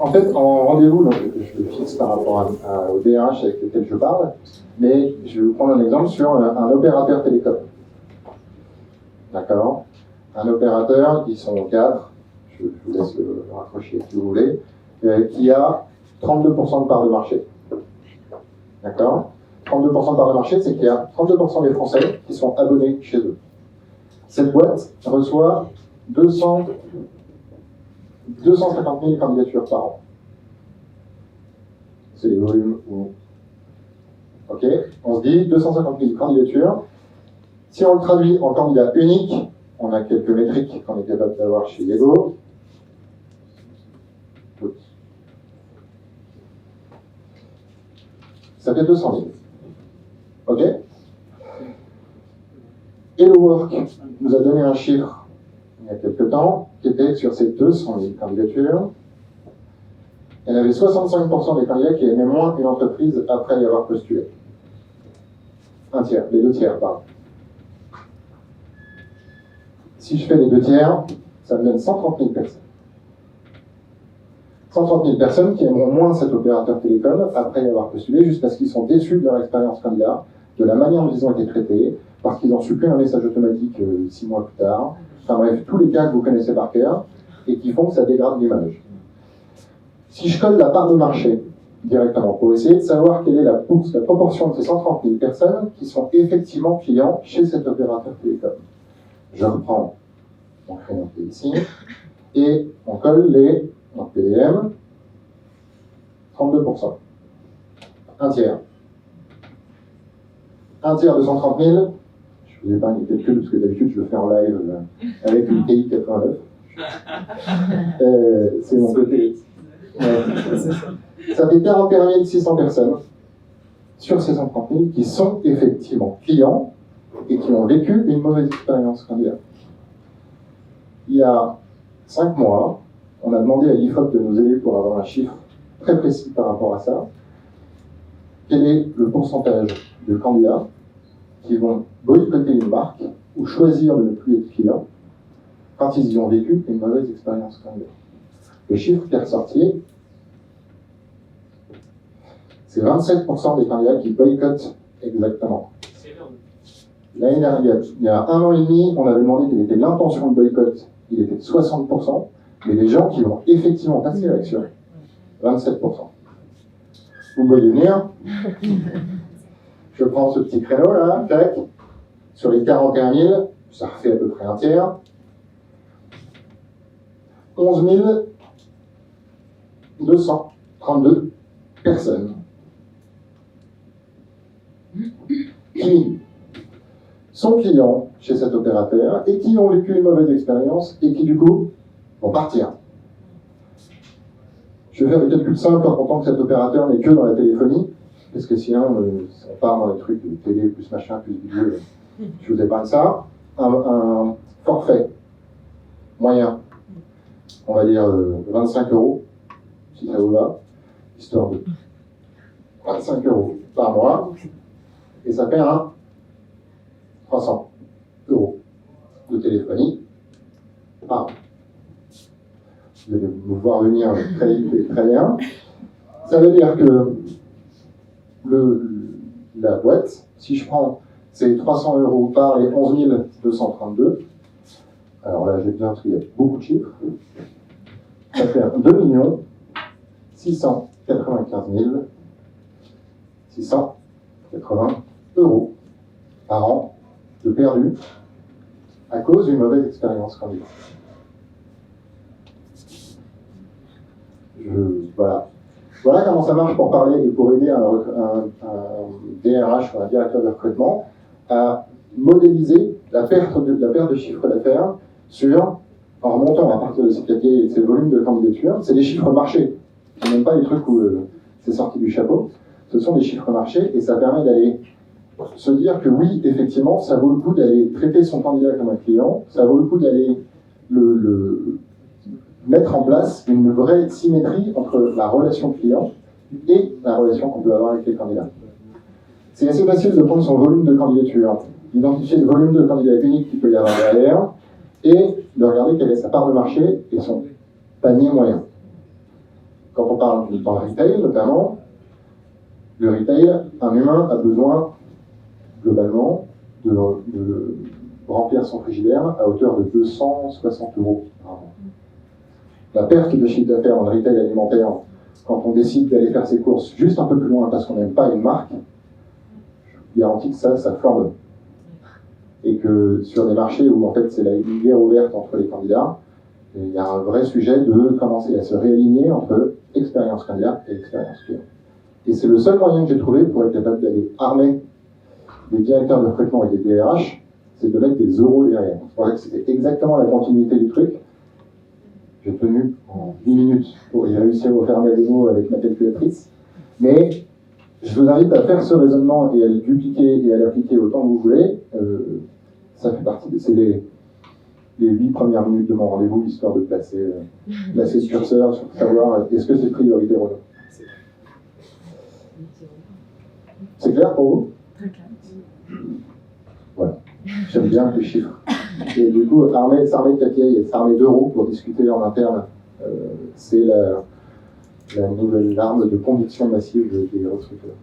En fait, en rendez-vous, donc, je le fixe par rapport au DRH avec lequel je parle, mais je vais vous prendre un exemple sur un opérateur télécom. D'accord? Un opérateur, ils sont 4, je vous laisse le raccrocher si vous voulez, qui a 32% de part de marché. D'accord? 32% de part de marché, c'est qu'il y a 32% des Français qui sont abonnés chez eux. Cette boîte reçoit 250 000 candidatures par an. C'est les volumes où... Ok? On se dit 250 000 candidatures. Si on le traduit en candidat unique, on a quelques métriques qu'on est capable d'avoir chez Yego. Ça fait 200 000. Ok? Hello Work nous a donné un chiffre il y a quelques temps qui était sur ces 200 000 candidatures. Il y avait 65% des candidats qui aimaient moins une entreprise après y avoir postulé. Un tiers, les 2 tiers, pardon. Si je fais les 2 tiers, ça me donne 130 000 personnes. 130 000 personnes qui aimeront moins cet opérateur télécom après y avoir postulé, juste parce qu'ils sont déçus de leur expérience candidat, de la manière dont ils ont été traités, parce qu'ils ont supprimé un message automatique 6 mois plus tard. Enfin bref, tous les cas que vous connaissez par cœur, et qui font que ça dégrade l'image. Si je colle la part de marché directement, pour essayer de savoir quelle est la proportion de ces 130 000 personnes qui sont effectivement clients chez cet opérateur télécom. Je reprends mon crayon qui est ici, et on colle les PDM, 32%. Un tiers. Un tiers de 130 000, je vous épargne les calculs parce que d'habitude je le fais en live avec une TI 89. C'est mon côté. Ça fait 41 600 personnes sur ces 130 000 qui sont effectivement clients et qui ont vécu une mauvaise expérience candidat. Il y a 5 mois, on a demandé à l'IFOP de nous aider pour avoir un chiffre très précis par rapport à ça. Quel est le pourcentage de candidats qui vont boycotter une marque ou choisir de ne plus être clients quand ils y ont vécu une mauvaise expérience candidat? Le chiffre qui est ressorti, c'est 27% des candidats qui boycottent exactement. L'année dernière, il y a 1 an et demi, on avait demandé quelle était l'intention de boycott. Il était de 60%, mais les gens qui vont effectivement passer à l'action, 27%. Vous me voyez venir? Je prends ce petit créneau là, tac, sur les 41 000, ça refait à peu près un tiers. 11 232 personnes qui sont clients chez cet opérateur et qui ont vécu une mauvaise expérience et qui du coup vont partir. Je vais faire des calculs simples en comptant que cet opérateur n'est que dans la téléphonie, parce que sinon on part dans les trucs de télé plus machin plus vidéo. Je vous épargne ça. Un forfait moyen, on va dire 25 €, si ça vous va, histoire de 25 € par mois, et ça fait un 300 € de téléphonie par an. Vous allez vous voir venir très vite et très bien. Ça veut dire que la boîte, si je prends ces 300 € par les 11 232, alors là j'ai besoin parce qu'il y a beaucoup de chiffres, ça fait 2 695 680 € par an de perdu à cause d'une mauvaise expérience candidat. Voilà comment ça marche pour parler et pour aider un DRH ou un directeur de recrutement à modéliser la perte de chiffre d'affaires en remontant à partir de ces KPI et de ces volumes de candidatures. C'est des chiffres marchés, ce ne sont même pas des trucs où c'est sorti du chapeau. Ce sont des chiffres marchés et ça permet d'aller se dire que oui, effectivement, ça vaut le coup d'aller traiter son candidat comme un client, ça vaut le coup d'aller mettre en place une vraie symétrie entre la relation client et la relation qu'on peut avoir avec les candidats. C'est assez facile de prendre son volume de candidature, d'identifier le volume de candidats uniques qu'il peut y avoir derrière, et de regarder quelle est sa part de marché et son panier moyen. quand on parle dans le retail notamment, le retail, un humain a besoin globalement de remplir son frigidaire à hauteur de 260 € par mois. La perte de chiffre d'affaires dans le retail alimentaire, quand on décide d'aller faire ses courses juste un peu plus loin parce qu'on n'aime pas une marque, je vous garantis que ça flambe. Et que sur des marchés où en fait c'est la guerre ouverte entre les candidats, il y a un vrai sujet de commencer à se réaligner entre expérience candidat et expérience client. Et c'est le seul moyen que j'ai trouvé pour être capable d'aller armer des directeurs de recrutement et des DRH, c'est de mettre des euros derrière. Je pensais que c'était exactement la continuité du truc. J'ai tenu en 10 minutes pour y réussir à faire ma démo avec ma calculatrice. Mais je vous invite à faire ce raisonnement et à le dupliquer et à l'appliquer autant que vous voulez. Ça fait partie de les 8 premières minutes de mon rendez-vous, histoire de placer le curseur sur savoir est-ce que c'est priorité ou non. C'est clair pour vous? Très clair. Voilà. J'aime bien les chiffres. Et du coup, s'armer de papier et s'armer d'euros pour discuter en interne, c'est la nouvelle arme de conviction massive des recruteurs.